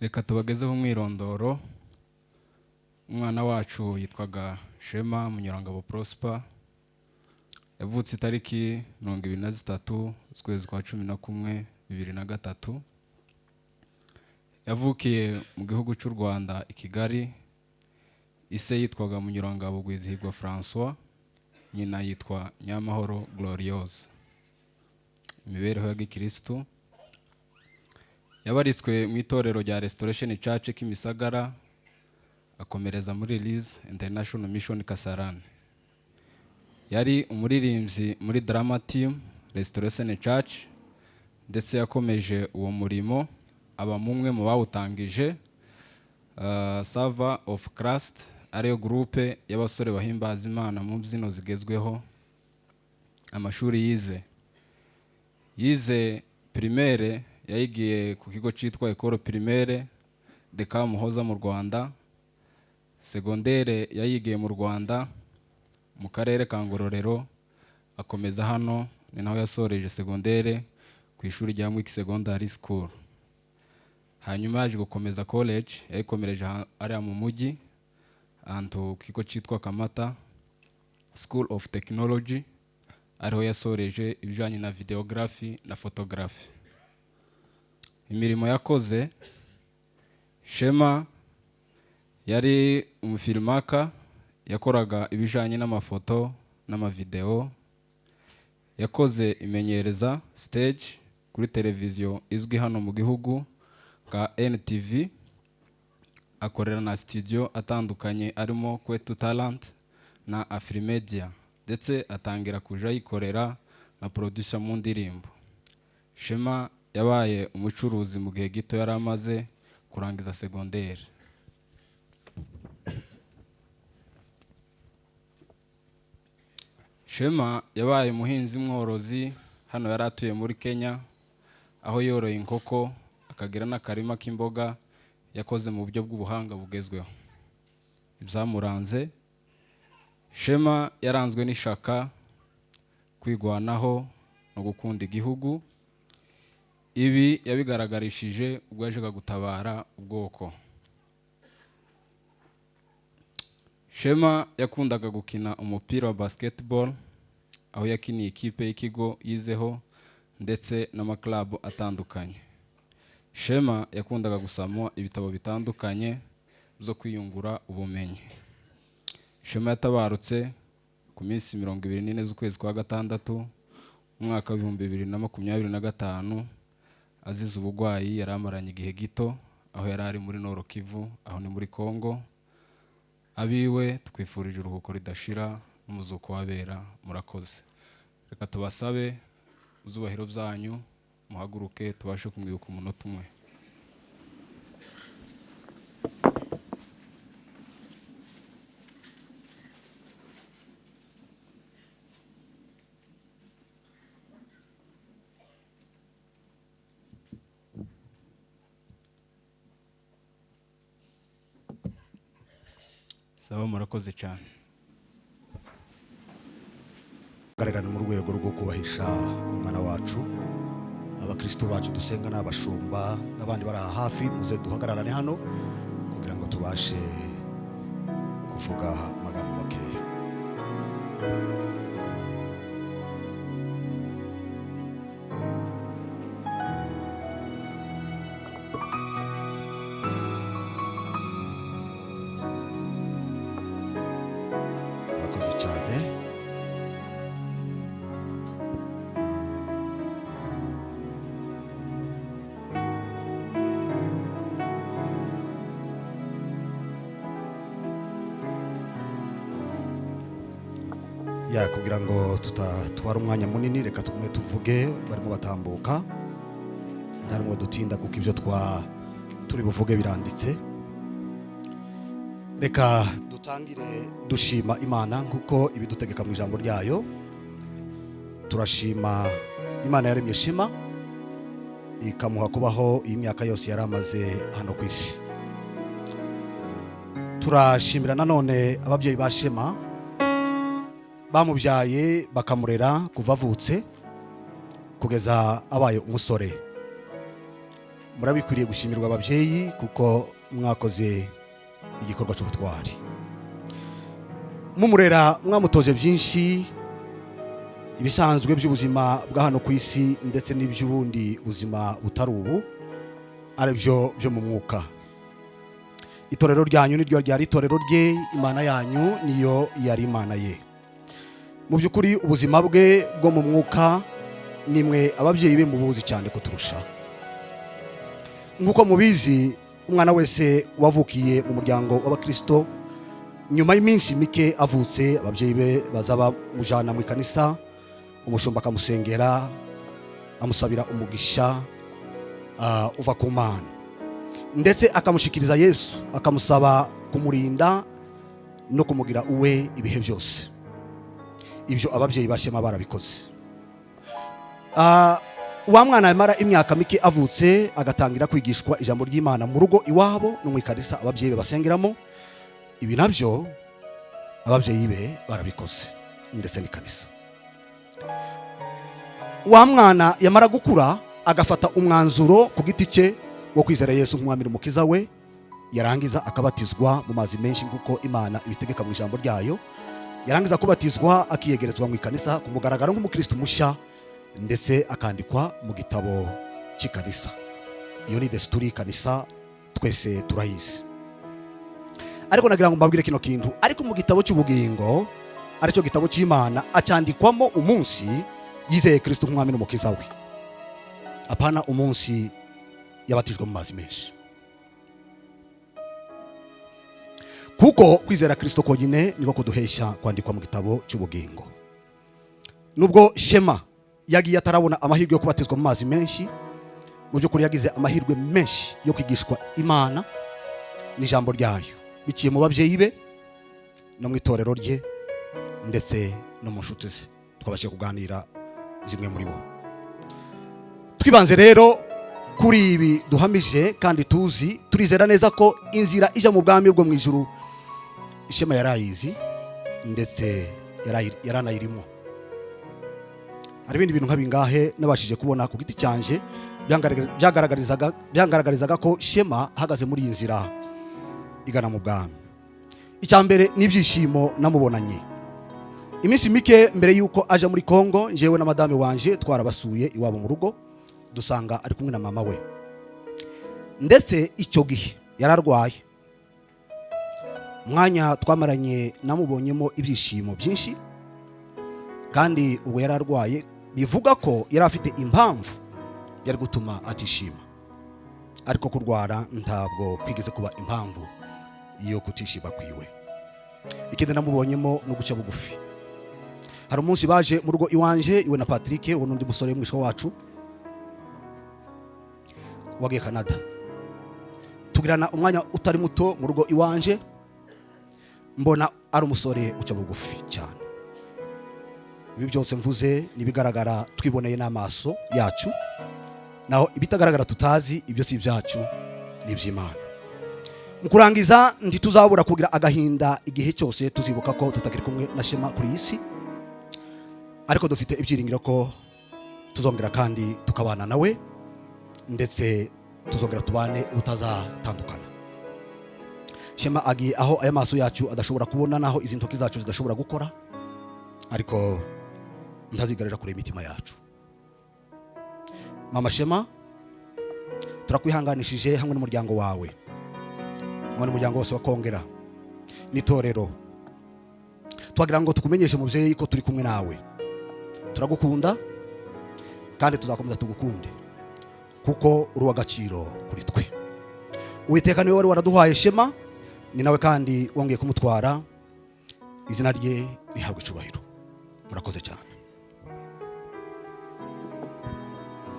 Reka tubagezeho umwirondoro. Umwana wacu yitwaga Shema Munyurangabo Prosper. Yavutse itariki 23 z'ukwezi kwa 11 2003. Yavukiye mu gihugu cy'u Rwanda i Kigali. Ise yitwaga Munyurangabo Gwizihirwa François, nyina yitwa Nyamahoro Gloriose. Imibereho ya Gikristo. Yabaritswe mu itorero rya Restoration Church Kimisagara, akomereza muri Liz International Mission Kasarani. Yari umuririmbyi muri drama team Restoration Church, ndetse yakomeje uwo murimo aba mumwe mu bawutangije Server of Christ, ariyo groupe y'abasore bahimbaza Imana mu mbyino zigezweho. Amashuri yize primaire yayigiye ku kigo cyitwa Ecole Primaire de Kamuhoza mu Rwanda. Secondaire yayigiye mu Rwanda mu karere ka Ngororero, akomeza hano ni naho yasoreje secondaire ku ishuri rya Mwiki Secondary School. Hanyuma yaje gukomeza college, yayikomereje ari mu mujyi anto ku kigo cyitwa Kamata School of Technology, ariho yasoreje ibijanye na videography na photography. Imirimo yakoze, Shema yari umufilmaka, yakoraga ibijanye n'amafoto n'amavideo. Yakoze imenyereza stage kuri televiziyo izwi hano mu gihugu ka NTV. Akorera na studio atandukanye arimo Kwetu Talent na Afrimedia, ndetse atangira kuja yikorera na producer mu ndirimbo. Shema yabaye umucuruzi mu gihe gito yari amaze kurangiza secondaire. Shema yabaye muhinzi mworozi, hano yari atuye muri Kenya, aho yoroye inkoko akagira n'akarima k'imboga yakoze mu buryo bw'ubuhanga bugezweho. Ibyamuranze, Shema yaranzwe n'ishaka, kwigwanaho no gukunda igihugu. Ibi yabigaragarishije ubwo yajaga gutabara ubwoko. Shema yakundaga gukina umupira wa basketball, aho yakiniye ikipe y'ikigo yizeho ndetse n'amaklabu atandukanye. Shema yakundaga gusoma ibitabo bitandukanye byo kwiyungura ubumenyi. Shema yatabarutse ku minsi 24 z'ukwezi kwa gatandatu mu mwaka wa 2025 azize ubugwayi yari amaranye igihe gito, aho yari ari muri Nord Kivu, aho ni muri Kongo. Abiwe twifurije uruhuko ridashira n'umuzuko wabera. Murakoze. Reka tubasabe uzubahiro byanyu, muhaguruke tubashe kumwibuka umunota umwe. Saba murakoze cyane. Garagana mu rwego rwo kubahisha umwana wacu, abakristo bacu dusenga n'abashumba n'abandi bari hafi, muze duhagararane hano kugira ngo tubashe kuvuga amagambo makeya. Murakoze cyane. Kugira ngo tutatwara umwanya munini, reka tugume tuvuge barimo batambuka, ntarimo dutinda kuko ibyo turi buvuge biranditse. Reka dutangire dushima Imana kuko ibidutegeka mu ijambo ryayo. Turashima Imana yaremye Shema ikamuha kubaho iyi myaka yose yari amaze hano ku isi. Turashimira nanone ababyeyi ba Shema bamubyaye bakamurera kuva avutse kugeza abaye umusore. murabikwiriye gushimirwa ababyeyi kuko mwakoze igikorwa cy'ubutwari. Mumurera mwamutoje byinshi, ibisanzwe by'ubuzima bwa hano ku isi ndetse n'iby'ubundi buzima butari ubu, ari byo mu mwuka. Itorero ryanyu niryo ryari itorero rye, imana yanyu niyo yari imana ye. Mu by'ukuri ubuzima bwe bwo mu mwuka nimwe ababyeyi be mubuzi cyane kuturusha. Nk'uko mubizi, umwana wese wavukiye mu muryango w'abakristo, nyuma y'iminsi mike avutse ababyeyi be bazaba mujana mu kanisa, umushumba akamusengera, amusabira umugisha uva ku Mana, ndetse akamushikiriza Yesu, akamusaba kumurinda no kumugira uwe ibihe byose. Ibyo ababyeyi bashema barabikoze. Wa mwana yamara imyaka mike avutse agatangira kwigishwa ijambo ry'Imana mu rugo iwabo no mu ikanisa ababyeyi be basengeramo. Ibi nabyo ababyeyi be barabikoze ndetse n'ikanisa. Wa mwana yamara gukura agafata umwanzuro ku giti cye wo kwizera Yesu nk'umwami n'umukiza we, yarangiza akabatizwa mu mazi menshi nk'uko Imana ibitegeka mu ijambo ryayo, yarangiza kubatizwa akiyegerezwa mu ikanisa ku mugaragaro nk'umukristo mushya, ndetse akandikwa mu gitabo cy'ikanisa. Iyo ni desturi kanisa twese turayizi. Ariko nagira ngo mbabwire kino kintu, ariko mu gitabo cy'ubugingo aricyo gitabo cy'Imana acandikwamo umunsi yizeye Kristo nk'umwami n'umukiza we, apana umunsi yabatijwe mu mazi menshi. Kuko kwizera Kristo konyine niko kuduhesha kwandikwa mu gitabo cy'ubugingo. Nubwo Shema yagiye atarabona amahirwe yo kubatizwa mu mazi menshi, mu by'ukuri yagize amahirwe menshi yo kwigishwa Imana n'ijambo ryayo, biciye mu babyeyi be no mu itorero rye ndetse no mu nshuti ze. Twabashije kuganira zimwe muri bo. Twibanze rero kuri ibi duhamije kandi tuzi, turizera neza ko inzira ija mu bwami bwo mu ijuru Shema yarayizi ndetse yaranayirimo. Hari ibindi bintu nk'abingahe nabashije kubona ku giti cyanje byangaragarizaga ko Shema ahagaze muri iyi nzira igana mu bwami. Icyambere n'ibyishimo namubonanye. Iminsi mike mbere yuko aja muri Kongo, njyewe na madame wanje twarabasuye iwabo mu rugo, dusanga ari kumwe na mama we, ndetse icyo gihe yararwaye. Mwanya twamaranye namubonyemo ibyishimo byinshi, kandi ubwo yararwaye bivuga ko yari afite impamvu yari gutuma atishima, ariko kurwara ntabwo kwigeze kuba impamvu yo kutishima kwiwe. Ikindi namubonyemo no guca bugufi. Hari umunsi baje mu rugo iwanje, iwe na Patrick, uwo n'undi musore w'umwisho wacu wagiye Canada. Tugirana umwanya utari muto mu rugo iwanje, mbona ari umusore uca bugufi cyane. Ibi byose mvuze nibigaragara twiboneye n'amaso yacu, naho ibitagaragara tutazi, ibyo si ibyacu, ni iby'Imana. Mu kurangiza, ntituzabura kugira agahinda igihe cyose tuzibuka ko tutakiri kumwe na Shema kuri iyi si, ariko dufite ibyiringiro ko tuzongera kandi tukabana nawe, ndetse tuzongera tubane ubutazatandukana. Shema agiye aho aya maso yacu adashobora kubona, naho izi ntoki zacu zidashobora gukora, ariko ntazigarira kure imitima yacu. Mama Shema, turakwihanganishije hamwe n'umuryango wawe, hamwe n'umuryango wose wa Kongera n'itorero. Twagira ngo tukumenyeshe mubyeyi ko turi kumwe nawe, turagukunda kandi tuzakomeza tugukunde, kuko uri w'agaciro kuri twe. Uwiteka niwe wari waraduhaye Shema, ni nawe kandi wongeye kumutwara. Izina rye rihabwe icyubahiro. Murakoze cyane.